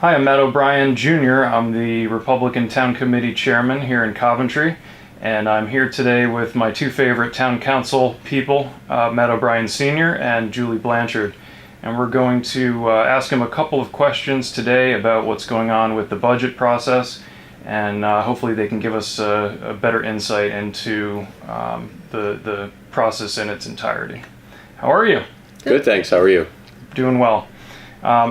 Hi, I'm Matt O'Brien Jr. I'm the Republican Town Committee Chairman here in Coventry, and I'm here today with my two favorite Town Council people, Matt O'Brien Sr. and Julie Blanchard. And we're going to ask them a couple of questions today about what's going on with the budget process, and hopefully they can give us a better insight into the process in its entirety. How are you? Good, thanks. How are you? Doing well.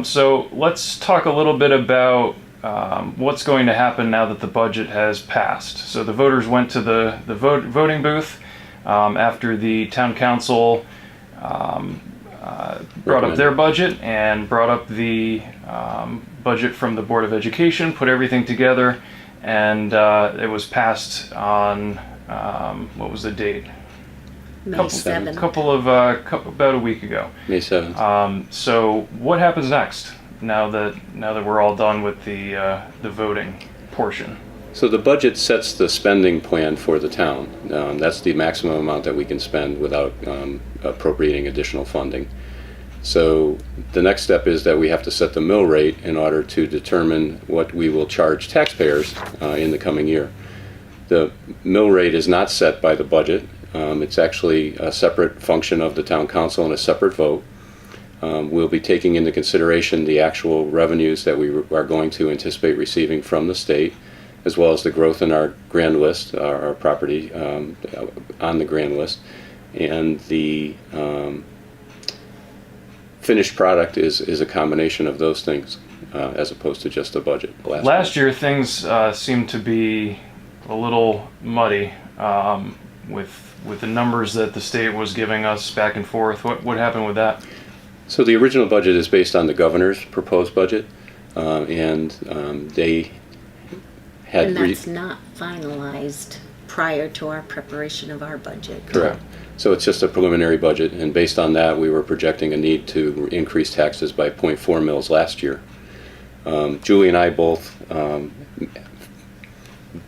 So let's talk a little bit about what's going to happen now that the budget has passed. So the voters went to the voting booth after the town council brought up their budget and brought up the budget from the Board of Education, put everything together, and it was passed on, what was the date? May 7th. About a week ago. May 7th. So what happens next now that we're all done with the voting portion? So the budget sets the spending plan for the town. That's the maximum amount that we can spend without appropriating additional funding. So the next step is that we have to set the mill rate in order to determine what we will charge taxpayers in the coming year. The mill rate is not set by the budget. It's actually a separate function of the town council and a separate vote. We'll be taking into consideration the actual revenues that we are going to anticipate receiving from the state, as well as the growth in our grand list, our property on the grand list, and the finished product is a combination of those things as opposed to just a budget. Last year things seemed to be a little muddy with the numbers that the state was giving us back and forth. What happened with that? So the original budget is based on the governor's proposed budget, and they had... And that's not finalized prior to our preparation of our budget. Correct. So it's just a preliminary budget, and based on that, we were projecting a need to increase taxes by 0.4 mils last year. Julie and I both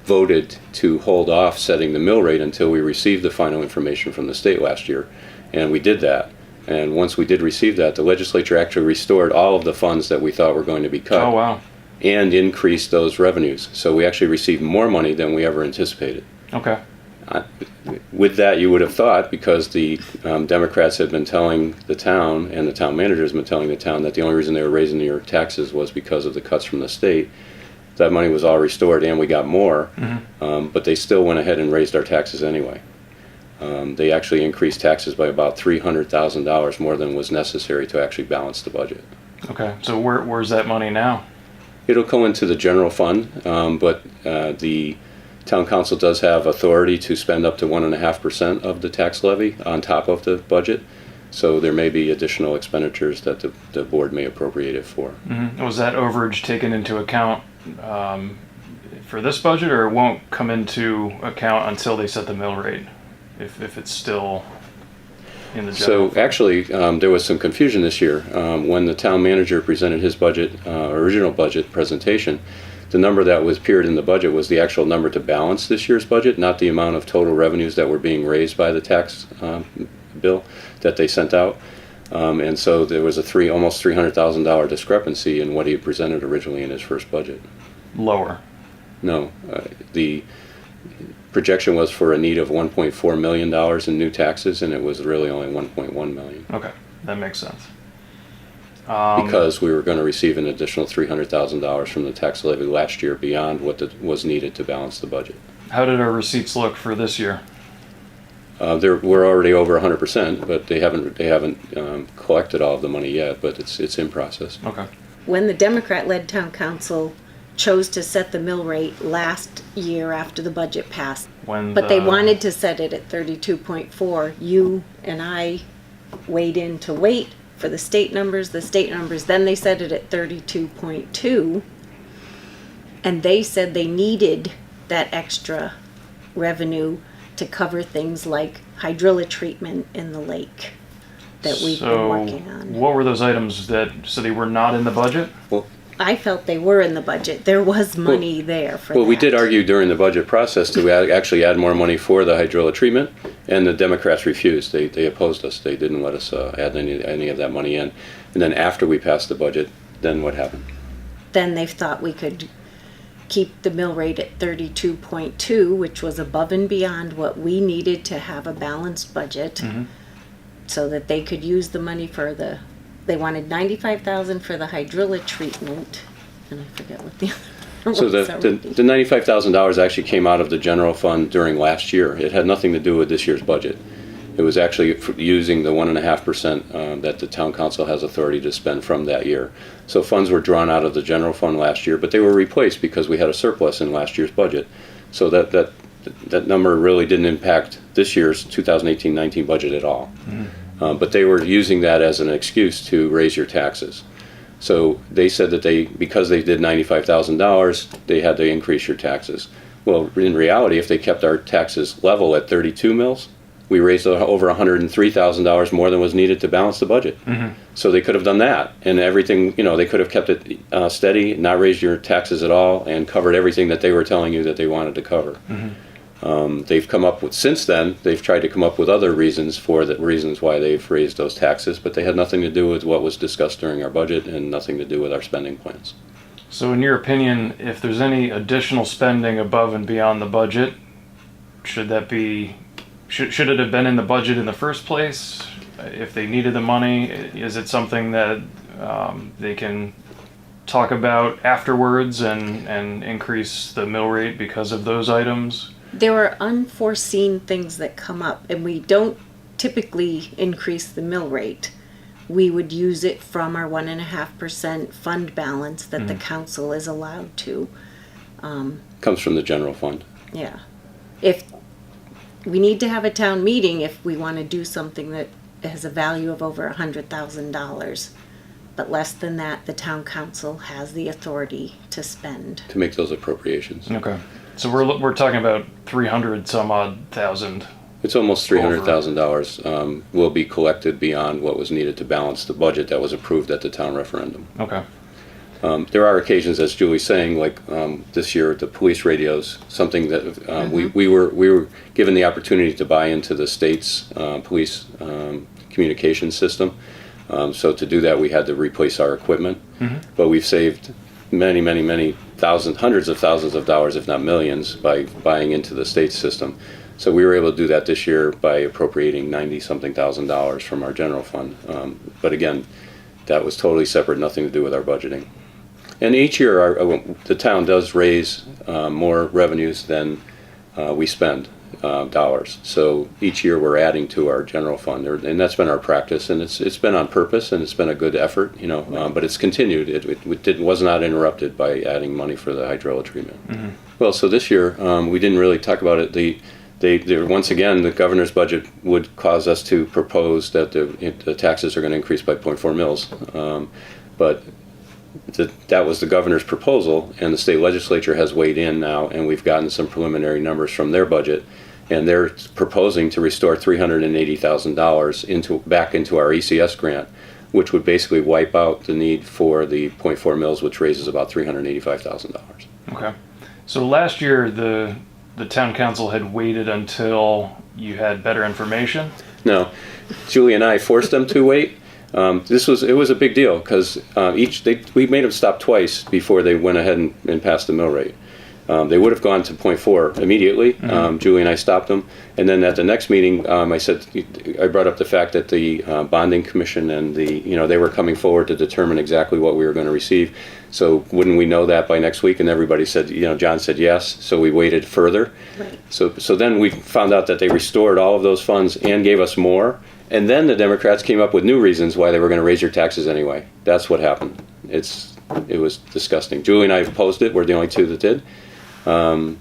voted to hold off setting the mill rate until we received the final information from the state last year, and we did that. And once we did receive that, the legislature actually restored all of the funds that we thought were going to be cut. Oh, wow. And increased those revenues. So we actually received more money than we ever anticipated. Okay. With that, you would have thought, because the Democrats had been telling the town, and the town manager has been telling the town, that the only reason they were raising their taxes was because of the cuts from the state, that money was all restored and we got more, but they still went ahead and raised our taxes anyway. They actually increased taxes by about $300,000 more than was necessary to actually balance the budget. Okay, so where's that money now? It'll go into the general fund, but the town council does have authority to spend up to 1.5% of the tax levy on top of the budget. So there may be additional expenditures that the board may appropriate it for. Was that overage taken into account for this budget, or it won't come into account until they set the mill rate, if it's still in the general? So actually, there was some confusion this year. When the town manager presented his budget, original budget presentation, the number that was appeared in the budget was the actual number to balance this year's budget, not the amount of total revenues that were being raised by the tax bill that they sent out. And so there was a almost $300,000 discrepancy in what he had presented originally in his first budget. Lower? No. The projection was for a need of $1.4 million in new taxes, and it was really only $1.1 million. Okay, that makes sense. Because we were going to receive an additional $300,000 from the tax levy last year beyond what was needed to balance the budget. How did our receipts look for this year? We're already over 100%, but they haven't collected all of the money yet, but it's in process. Okay. When the Democrat-led town council chose to set the mill rate last year after the budget passed, but they wanted to set it at 32.4, you and I weighed in to wait for the state numbers, then they set it at 32.2, and they said they needed that extra revenue to cover things like hydrilla treatment in the lake that we've been working on. What were those items so they were not in the budget? Well, I felt they were in the budget. There was money there for that. Well, we did argue during the budget process to actually add more money for the hydrilla treatment, and the Democrats refused. They opposed us. They didn't let us add any of that money in. And then after we passed the budget, then what happened? then they thought we could keep the mill rate at 32.2, which was above and beyond what we needed to have a balanced budget, so that they could use the money for they wanted $95,000 for the hydrilla treatment, and I forget what the other So ones are. the $95,000 actually came out of the general fund during last year. It had nothing to do with this year's budget. It was actually using the 1.5% that the town council has authority to spend from that year. So funds were drawn out of the general fund last year, but they were replaced because we had a surplus in last year's budget. So that number really didn't impact this year's 2018-19 budget at all. But they were using that as an excuse to raise your taxes. So they said that because they did $95,000, they had to increase your taxes. Well, in reality, if they kept our taxes level at 32 mils, we raised over $103,000 more than was needed to balance the budget. So they could have done that, and everything, they could have kept it steady, not raised your taxes at all, and covered everything that they were telling you that they wanted to cover. They've come up with, since then, they've tried to come up with other reasons why they've raised those taxes, but they had nothing to do with what was discussed during our budget and nothing to do with our spending plans. So in your opinion, if there's any additional spending above and beyond the budget, should it have been in the budget in the first place? If they needed the money, is it something that they can talk about afterwards and increase the mill rate because of those items? There are unforeseen things that come up, and we don't typically increase the mill rate. We would use it from our 1.5% fund balance that the council is allowed to. Comes from the general fund. Yeah. If we need to have a town meeting if we want to do something that has a value of over $100,000, but less than that, the town council has the authority to spend. To make those appropriations. Okay. So we're talking about 300 some odd thousand. It's almost $300,000 will be collected beyond what was needed to balance the budget that was approved at the town referendum. Okay. There are occasions, as Julie's saying, like this year, the police radios, something that we were given the opportunity to buy into the state's police communication system. So to do that, we had to replace our equipment. But we've saved many thousands, hundreds of thousands of dollars, if not millions, by buying into the state system. So we were able to do that this year by appropriating $90-something thousand from our general fund. But again, that was totally separate, nothing to do with our budgeting. And each year, the town does raise more revenues than we spend dollars. So each year we're adding to our general fund, and that's been our practice. And it's been on purpose, and it's been a good effort, but it's continued. It was not interrupted by adding money for the hydrilla treatment. Well, so this year we didn't really talk about it. Once again, the governor's budget would cause us to propose that the taxes are going to increase by 0.4 mils. But that was the governor's proposal, and the state legislature has weighed in now, and we've gotten some preliminary numbers from their budget, and they're proposing to restore $380,000 back into our ECS grant, which would basically wipe out the need for the 0.4 mils, which raises about $385,000. Okay. So last year, the town council had waited until you had better information? No, Julie and I forced them to wait. It was a big deal because we made them stop twice before they went ahead and passed the mill rate. They would have gone to 0.4 immediately. Julie and I stopped them, and then at the next meeting, I brought up the fact that the bonding commission and they were coming forward to determine exactly what we were going to receive. So wouldn't we know that by next week? And everybody said, John said yes. So we waited further. Right. So then we found out that they restored all of those funds and gave us more. And then the Democrats came up with new reasons why they were going to raise your taxes anyway. That's what happened. It was disgusting. Julie and I opposed it. We're the only two that did. And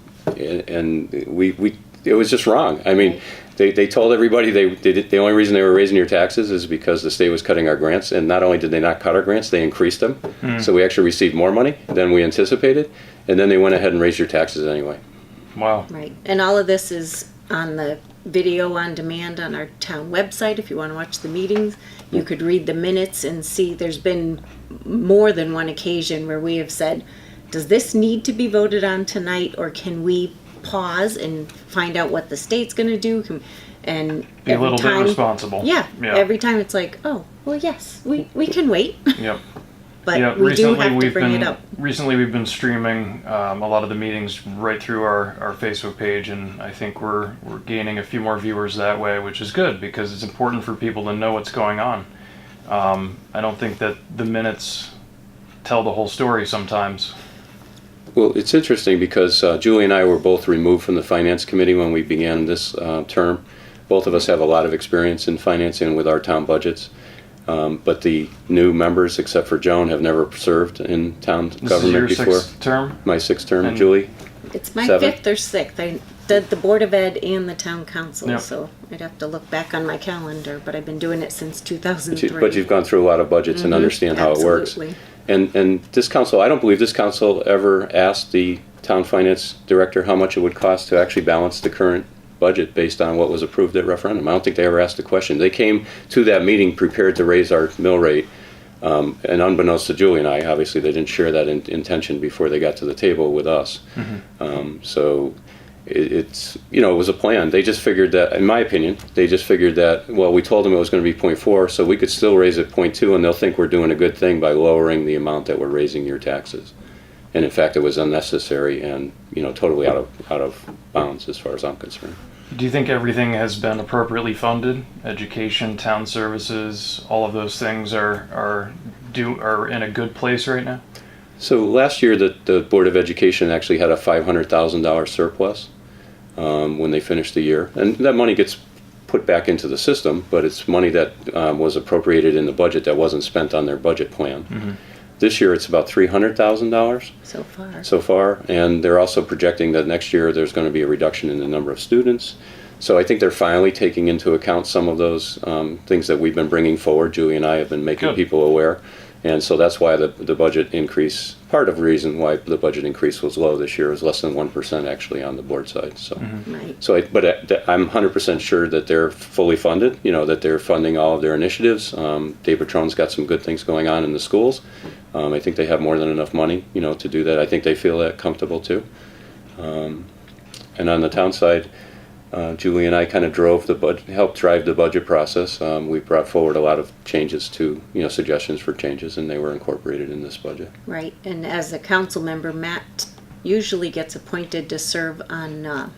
it was just wrong. I mean, they told everybody the only reason they were raising your taxes is because the state was cutting our grants. And not only did they not cut our grants, they increased them. So we actually received more money than we anticipated. And then they went ahead and raised your taxes anyway. Wow. Right. And all of this is on the video on demand on our town website. If you want to watch the meetings, you could read the minutes and see there's been more than one occasion where we have said, does this need to be voted on tonight, or can we pause and find out what the state's going to do? And be a little bit responsible. Yeah. Every time it's like, oh, well, yes, we can wait. Yep. but Yeah, we do have to we've bring been it up. recently we've been streaming a lot of the meetings right through our Facebook page, and I think we're gaining a few more viewers that way, which is good because it's important for people to know what's going on. I don't think that the minutes tell the whole story sometimes. Well, it's interesting because Julie and I were both removed from the Finance Committee when we began this term. Both of us have a lot of experience in financing with our town budgets. But the new members, except for Joan, have never served in town government This is your before. sixth term? My sixth term, And- Julie. It's my 7. 5th or 6th. I did the Board of Ed and the Town Council, Yep. so I'd have to look back on my calendar, but I've been doing it since 2003. But you've gone through a lot of budgets and understand how it works. Absolutely. And this council, I don't believe this council ever asked the town finance director how much it would cost to actually balance the current budget based on what was approved at referendum. I don't think they ever asked the question. They came to that meeting prepared to raise our mill rate, and unbeknownst to Julie and I, obviously they didn't share that intention before they got to the table with us. So it's, it was a plan. They just figured that, in my opinion, they just figured that, well, we told them it was going to be 0.4, so we could still raise it 0.2, and they'll think we're doing a good thing by lowering the amount that we're raising your taxes. And in fact, it was unnecessary and, totally out of bounds as far as I'm concerned. Do you think everything has been appropriately funded? Education, town services, all of those things are in a good place right now? So last year, the Board of Education actually had a $500,000 surplus when they finished the year. And that money gets put back into the system, but it's money that was appropriated in the budget that wasn't spent on their budget plan. This year, it's about $300,000 So far. and they're also projecting that next year there's going to be a reduction in the number of students. So I think they're finally taking into account some of those things that we've been bringing forward. Julie and I have been making Good. people aware. And so that's why the budget increase, part of the reason why the budget increase was low this year is less than 1% actually on the board side. So, Right. so I'm 100% sure that they're fully funded, that they're funding all of their initiatives. Dave Patron's got some good things going on in the schools. I think they have more than enough money, to do that. I think they feel that comfortable too. And on the town side, Julie and I kind of helped drive the budget process. We brought forward a lot of changes to, suggestions for changes, and they were incorporated in this budget. Right. And as a council member, Matt usually gets appointed to serve on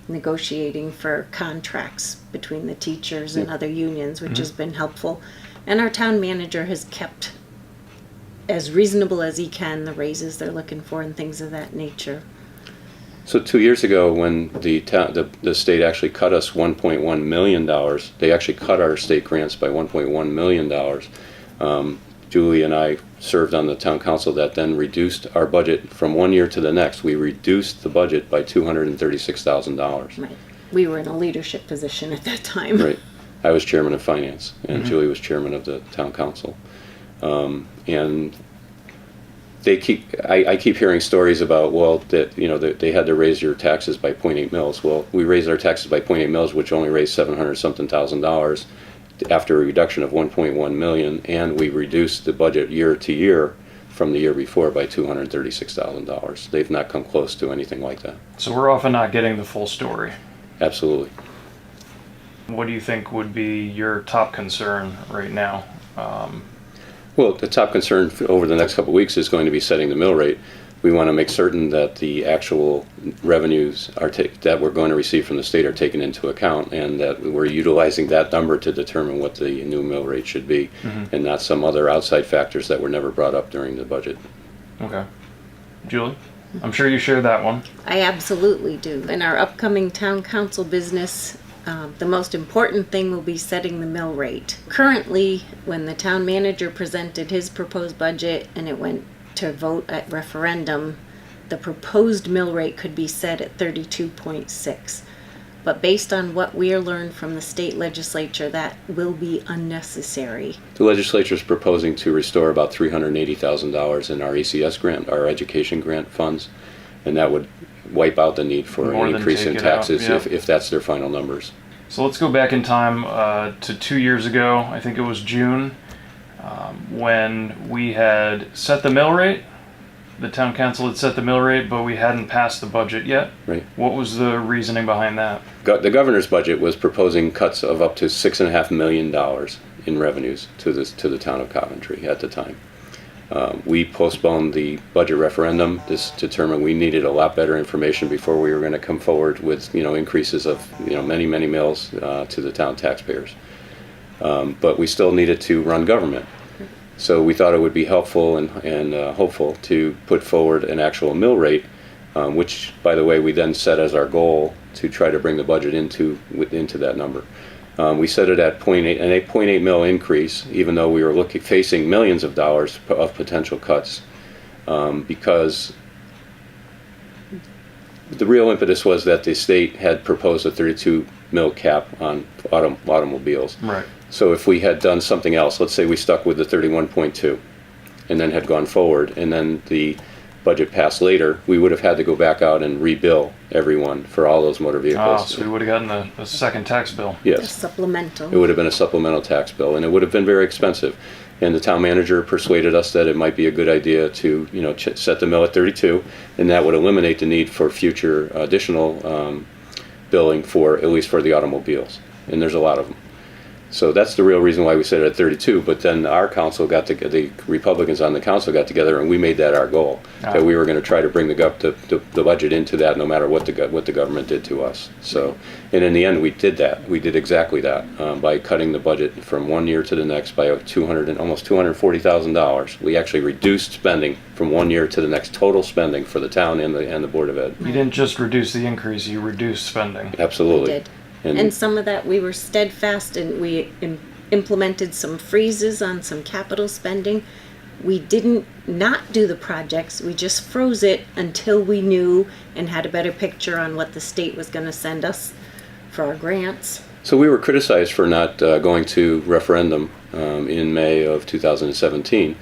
negotiating for contracts between the teachers and other unions, which has been helpful. And our town manager has kept as reasonable as he can the raises they're looking for and things of that nature. So 2 years ago, when the state actually cut us $1.1 million, they actually cut our state grants by $1.1 million. Julie and I served on the town council that then reduced our budget from one year to the next. We reduced the budget by $236,000. Right. We were in a leadership position at that time. Right. I was chairman of finance, and Julie was chairman of the town council. And I keep hearing stories about, that they had to raise your taxes by 0.8 mils. Well, we raised our taxes by 0.8 mils, which only raised $700-something thousand after a reduction of 1.1 million, and we reduced the budget year to year from the year before by $236,000. They've not come close to anything like that. So we're often not getting the full story. Absolutely. What do you think would be your top concern right now? Well, the top concern over the next couple of weeks is going to be setting the mill rate. We want to make certain that the actual revenues that we're going to receive from the state are taken into account, and that we're utilizing that number to determine what the new mill rate should be, and not some other outside factors that were never brought up during the budget. Okay. Julie? I'm sure you share that one. I absolutely do. In our upcoming town council business, the most important thing will be setting the mill rate. Currently, when the town manager presented his proposed budget and it went to vote at referendum, the proposed mill rate could be set at 32.6. But based on what we learned from the state legislature, that will be unnecessary. The legislature is proposing to restore about $380,000 in our ECS grant, our education grant funds, and that would wipe out the need for More an than increase take in it out, taxes yeah. if that's their final numbers. So let's go back in time to 2 years ago. I think it was June, when we had set the mill rate. The town council had set the mill rate, but we hadn't passed the budget yet. Right. What was the reasoning behind that? The governor's budget was proposing cuts of up to $6.5 million in revenues to the town of Coventry at the time. We postponed the budget referendum. This determined we needed a lot better information before we were going to come forward with, increases of, many, many mills to the town taxpayers. But we still needed to run government. So we thought it would be helpful and hopeful to put forward an actual mill rate, which, by the way, we then set as our goal to try to bring the budget into that number. We set it at 0.8, an 8.8 mil increase, even though we were facing millions of dollars of potential cuts, because the real impetus was that the state had proposed a 32 mil cap on automobiles. Right. So if we had done something else, let's say we stuck with the 31.2 and then had gone forward, and then the budget passed later, we would have had to go back out and rebill everyone for all those motor vehicles. Oh, so we would have gotten a second tax bill. A Yes. supplemental. It would have been a supplemental tax bill, and it would have been very expensive. And the town manager persuaded us that it might be a good idea to, set the mill at 32, and that would eliminate the need for future additional billing for, at least for the automobiles. And there's a lot of them. So that's the real reason why we set it at 32. But then our council the Republicans on the council got together, and we made that our goal, that we were going to try to bring the budget into that, no matter what the government did to us. So, and in the end, we did that. We did exactly that by cutting the budget from one year to the next by almost $240,000. We actually reduced spending from one year to the next, total spending for the town and the Board of Ed. You didn't just reduce the increase; you reduced spending. Absolutely. We did. And some of that we were steadfast, and we implemented some freezes on some capital spending. We didn't not do the projects, we just froze it until we knew and had a better picture on what the state was going to send us for our grants. So we were criticized for not going to referendum in May of 2017.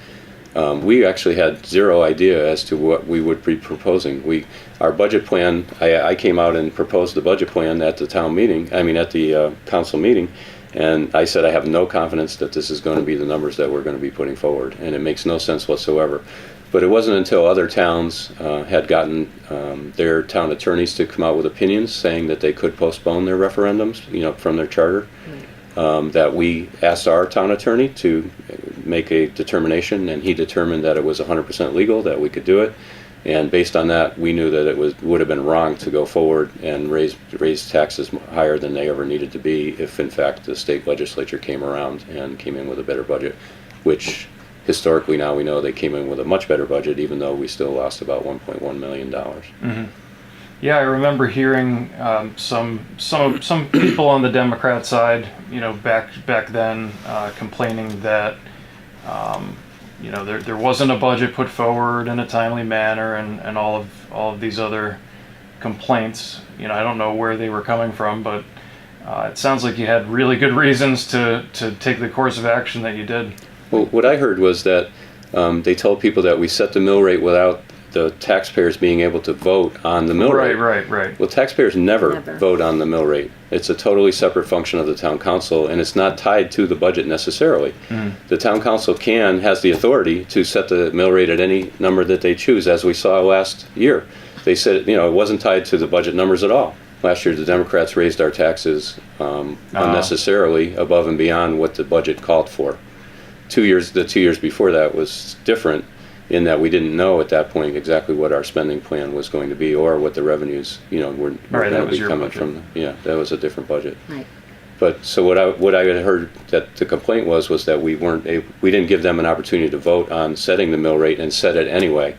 We actually had zero idea as to what we would be proposing. Our budget plan, I came out and proposed the budget plan at the at the council meeting, and I said I have no confidence that this is going to be the numbers that we're going to be putting forward, and it makes no sense whatsoever. But it wasn't until other towns had gotten their town attorneys to come out with opinions saying that they could postpone their referendums, from their charter, that we asked our town attorney to make a determination, and he determined that it was 100% legal, that we could do it. And based on that, we knew that it would have been wrong to go forward and raise taxes higher than they ever needed to be if, in fact, the state legislature came around and came in with a better budget, which historically now we know they came in with a much better budget, even though we still lost about $1.1 million. Mm-hmm. Yeah, I remember hearing some people on the Democrat side, back then, complaining that there wasn't a budget put forward in a timely manner, and all of these other complaints. I don't know where they were coming from, but it sounds like you had really good reasons to take the course of action that you did. Well, what I heard was that they told people that we set the mill rate without the taxpayers being able to vote on the mill rate. Right. Well, taxpayers never vote on the mill rate. It's a totally separate function of the town council, and it's not tied to the budget necessarily. The town council has the authority to set the mill rate at any number that they choose, as we saw last year. They said, it wasn't tied to the budget numbers at all. Last year, the Democrats raised our taxes unnecessarily above and beyond what the budget called for. The 2 years before that was different, in that we didn't know at that point exactly what our spending plan was going to be, or what the revenues, were going to be coming from. Yeah, that was a different budget. Right. But so what I had heard that the complaint was that we didn't give them an opportunity to vote on setting the mill rate, and set it anyway.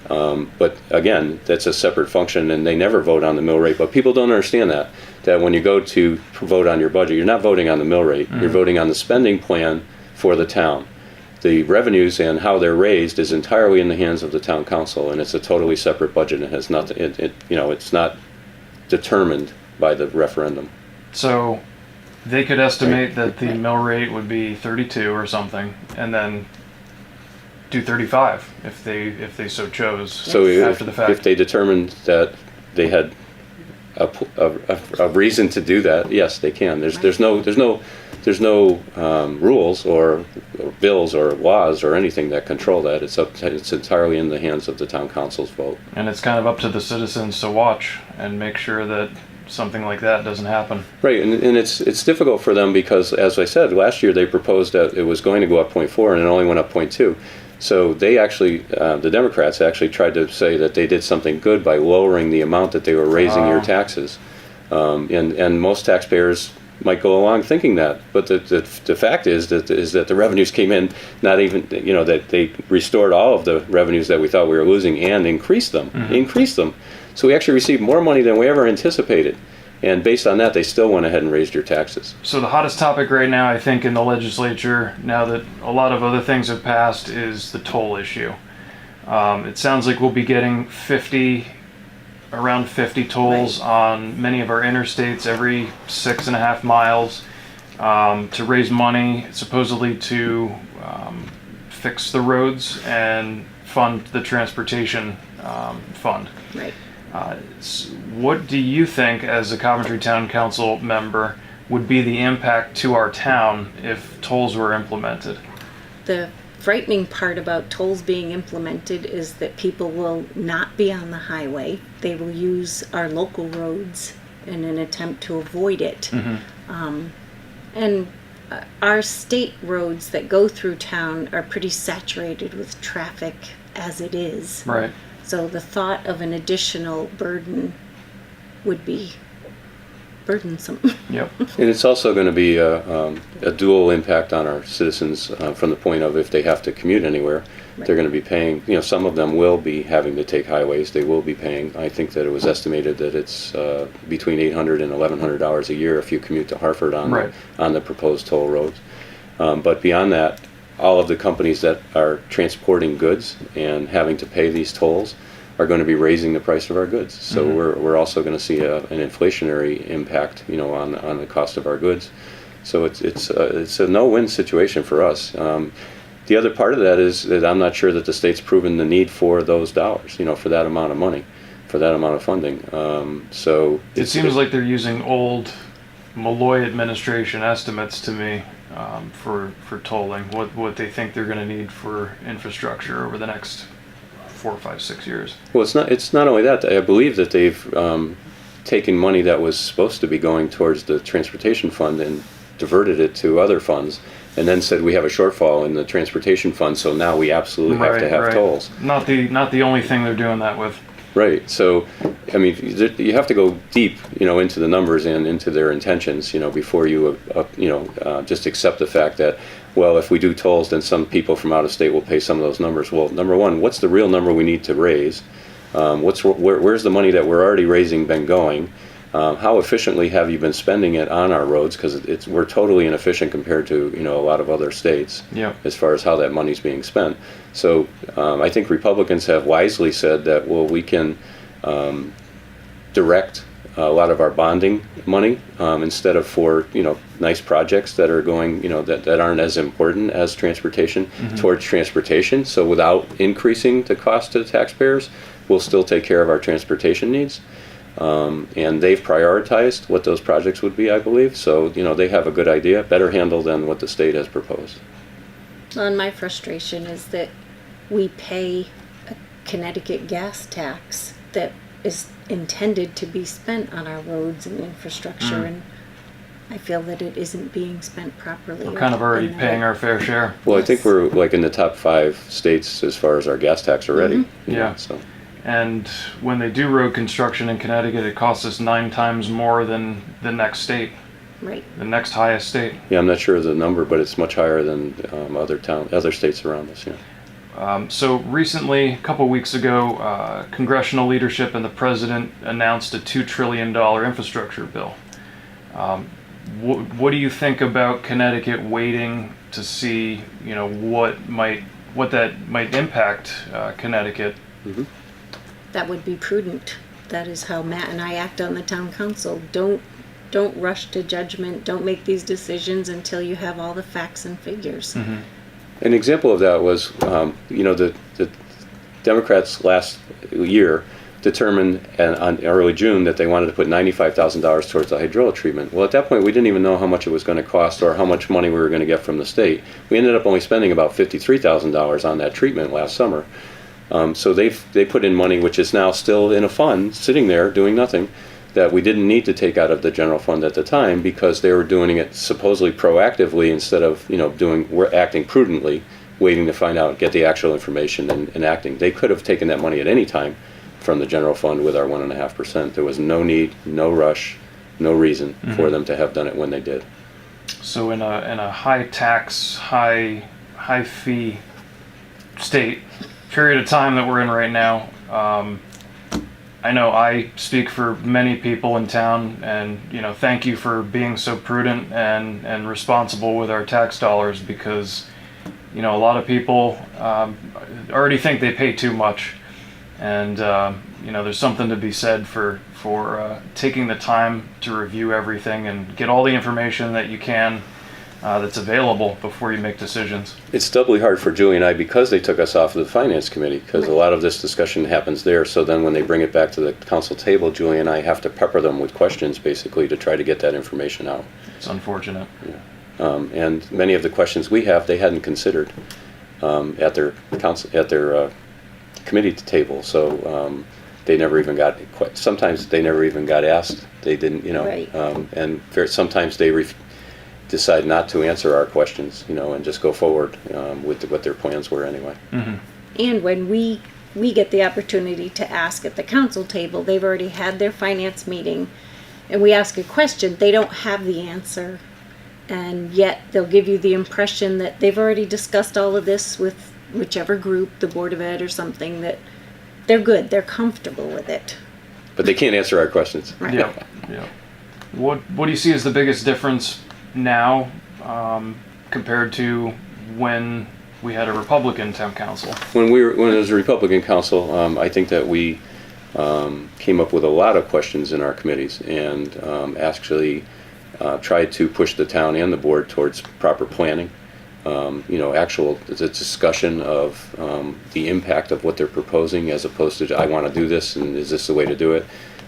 But again, that's a separate function, and they never vote on the mill rate. But people don't understand that when you go to vote on your budget, you're not voting on the mill rate. You're voting on the spending plan for the town. The revenues and how they're raised is entirely in the hands of the town council, and it's a totally separate budget. It has nothing. It's not determined by the referendum. So they could estimate that the mill rate would be 32 or something, and then do 35 if they so chose. So after the fact, if they determined that they had a reason to do that, yes, they can. There's no rules or bills or laws or anything that control that. It's entirely in the hands of the town council's vote. And it's kind of up to the citizens to watch and make sure that something like that doesn't happen. Right, and it's difficult for them because, as I said, last year they proposed that it was going to go up 0.4 and it only went up 0.2. So they actually, the Democrats actually tried to say that they did something good by lowering the amount that they were raising your taxes. And most taxpayers might go along thinking that, but the fact is that the revenues came in, not even, that they restored all of the revenues that we thought we were losing and increased them. So we actually received more money than we ever anticipated. And based on that, they still went ahead and raised your taxes. So the hottest topic right now, I think, in the legislature, now that a lot of other things have passed, is the toll issue. It sounds like we'll be getting around 50 tolls on many of our interstates every 6.5 miles to raise money, supposedly to fix the roads and fund the transportation fund. Right. What do you think, as a Coventry Town Council member, would be the impact to our town if tolls were implemented? The frightening part about tolls being implemented is that people will not be on the highway. They will use our local roads in an attempt to avoid it. And our state roads that go through town are pretty saturated with traffic as it is. Right. So the thought of an additional burden would be burdensome. Yep. And it's also going to be a dual impact on our citizens from the point of if they have to commute anywhere, they're going to be paying, some of them will be having to take highways. They will be paying. I think that it was estimated that it's between $800 and $1,100 a year if you commute to Hartford on the proposed toll roads. But beyond that, all of the companies that are transporting goods and having to pay these tolls are going to be raising the price of our goods. So we're also going to see an inflationary impact, on the cost of our goods. So it's a no-win situation for us. The other part of that is that I'm not sure that the state's proven the need for those dollars, for that amount of money, for that amount of funding. So it seems like they're using old Malloy administration estimates to me for tolling, what they think they're going to need for infrastructure over the next 4, 5, 6 years. Well, it's not only that. I believe that they've taken money that was supposed to be going towards the transportation fund and diverted it to other funds, and then said we have a shortfall in the transportation fund, so now we absolutely have to have tolls. Not the only thing they're doing that with. Right. So, I mean, you have to go deep, into the numbers and into their intentions, before you, just accept the fact that, well, if we do tolls, then some people from out of state will pay some of those numbers. Well, number one, what's the real number we need to raise? Where's the money that we're already raising been going? How efficiently have you been spending it on our roads? Because we're totally inefficient compared to a lot of other states as far as how that money's being spent. So I think Republicans have wisely said that, well, we can direct a lot of our bonding money instead of for nice projects that are going that aren't as important as transportation towards transportation. So without increasing the cost to the taxpayers, we'll still take care of our transportation needs. And they've prioritized what those projects would be, I believe. So, they have a good idea, better handle than what the state has proposed. Well, and my frustration is that we pay a Connecticut gas tax that is intended to be spent on our roads and infrastructure, and I feel that it isn't being spent properly. We're kind of already paying our fair share. Well, I think we're like in the top 5 states as far as our gas tax already. Yeah. So. And when they do road construction in Connecticut, it costs us 9 times more than the next state. Right. The next highest state. Yeah, I'm not sure of the number, but it's much higher than other states around us. Yeah. So recently, a couple weeks ago, congressional leadership and the president announced a $2 trillion infrastructure bill. What do you think about Connecticut waiting to see, what that might impact Connecticut? Mm-hmm. That would be prudent. That is how Matt and I act on the town council. Don't rush to judgment. Don't make these decisions until you have all the facts and figures. Mm-hmm. An example of that was, the Democrats last year determined on early June that they wanted to put $95,000 towards the hydrilla treatment. Well, at that point, we didn't even know how much it was going to cost or how much money we were going to get from the state. We ended up only spending about $53,000 on that treatment last summer. So they put in money which is now still in a fund sitting there doing nothing that we didn't need to take out of the general fund at the time because they were doing it supposedly proactively instead of we're acting prudently waiting to find out, get the actual information and acting. They could have taken that money at any time from the general fund with our 1.5%. There was no need, no rush, no reason for them to have done it when they did. So in a high tax, high fee state period of time that we're in right now, I know I speak for many people in town, and thank you for being so prudent and responsible with our tax dollars, because a lot of people already think they pay too much, and there's something to be said for taking the time to review everything and get all the information that you can that's available before you make decisions. It's doubly hard for Julie and I because they took us off of the Finance Committee, because a lot of this discussion happens there. So then when they bring it back to the council table, Julie and I have to pepper them with questions basically to try to get that information out. It's unfortunate. Yeah. And many of the questions we have, they hadn't considered at their committee table. So they never even got. Sometimes they never even got asked. They didn't, Right. And sometimes they decide not to answer our questions, and just go forward with what their plans were anyway. Mm-hmm. And when we get the opportunity to ask at the council table, they've already had their finance meeting, and we ask a question, they don't have the answer, and yet they'll give you the impression that they've already discussed all of this with whichever group, the Board of Ed or something, that they're good, they're comfortable with it. But they can't answer our questions. Right. Yeah. What do you see as the biggest difference now compared to when we had a Republican town council? When it was a Republican council, I think that we came up with a lot of questions in our committees, and actually tried to push the town and the board towards proper planning. Actual discussion of the impact of what they're proposing, as opposed to I want to do this and is this the way to do it?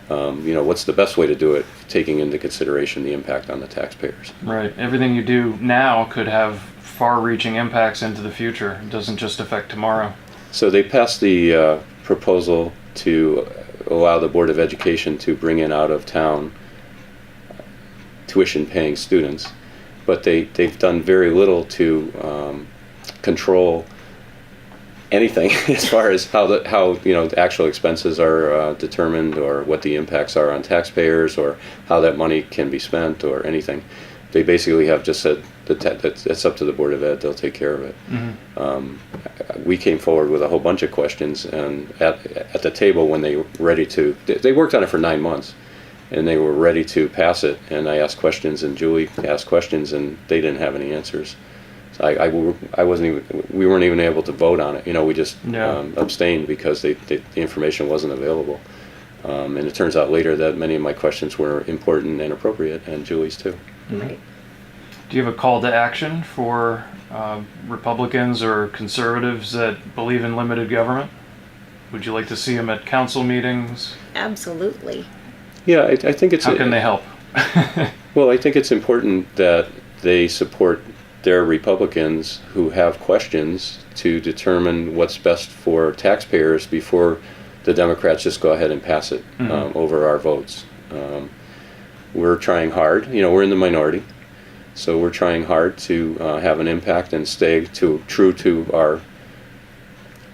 What's the best way to do it, taking into consideration the impact on the taxpayers. Right. Everything you do now could have far-reaching impacts into the future. It doesn't just affect tomorrow. So they passed the proposal to allow the Board of Education to bring in out-of-town tuition-paying students, but they've done very little to control anything as far as how the actual expenses are determined, or what the impacts are on taxpayers, or how that money can be spent, or anything. They basically have just said that it's up to the Board of Ed, they'll take care of it. Mm-hmm. We came forward with a whole bunch of questions, and at the table when they were ready to, they worked on it for 9 months, and they were ready to pass it, and I asked questions and Julie asked questions, and they didn't have any answers. So we weren't even able to vote on it. We just abstained because the information wasn't available. And it turns out later that many of my questions were important and appropriate, and Julie's too. Right. Do you have a call to action for Republicans or conservatives that believe in limited government? Would you like to see them at council meetings? Absolutely. Yeah, I think it's... How can they help? Well, I think it's important that they support their Republicans who have questions to determine what's best for taxpayers before the Democrats just go ahead and pass it over our votes. We're trying hard. We're in the minority, so we're trying hard to have an impact and stay true to our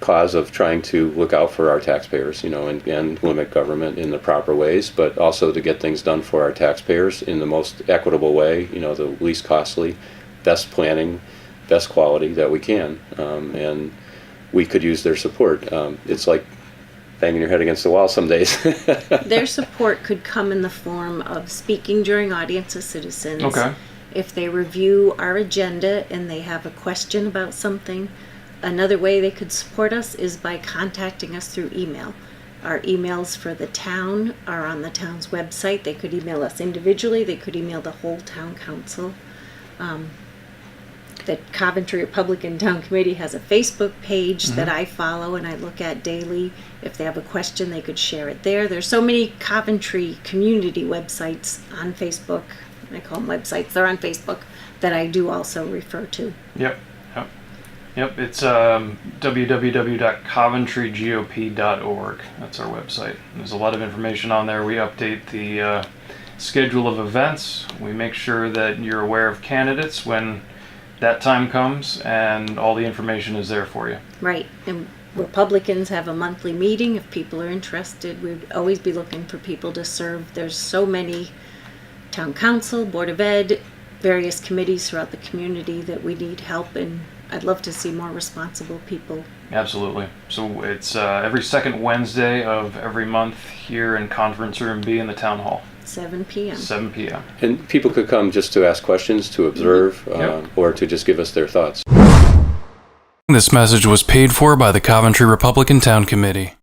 cause of trying to look out for our taxpayers, and limit government in the proper ways, but also to get things done for our taxpayers in the most equitable way, the least costly, best planning, best quality that we can, and we could use their support. It's like banging your head against the wall some days. Their support could come in the form of speaking during audience of citizens. Okay. If they review our agenda and they have a question about something, another way they could support us is by contacting us through email. Our emails for the town are on the town's website. They could email us individually. They could email the whole town council. The Coventry Republican Town Committee has a Facebook page that I follow and I look at daily. If they have a question, they could share it there. There's so many Coventry community websites on Facebook. I call them websites. They're on Facebook that I do also refer to. Yep. It's www.coventrygop.org. That's our website. There's a lot of information on there. We update the schedule of events. We make sure that you're aware of candidates when that time comes and all the information is there for you. Right. And Republicans have a monthly meeting. If people are interested, we'd always be looking for people to serve. There's so many town council, board of ed, various committees throughout the community that we need help, and I'd love to see more responsible people. Absolutely. So it's every second Wednesday of every month here in Conference Room B in the Town Hall. 7 p.m. 7 p.m. And people could come just to ask questions, to observe, Yep. or to just give us their thoughts. This message was paid for by the Coventry Republican Town Committee.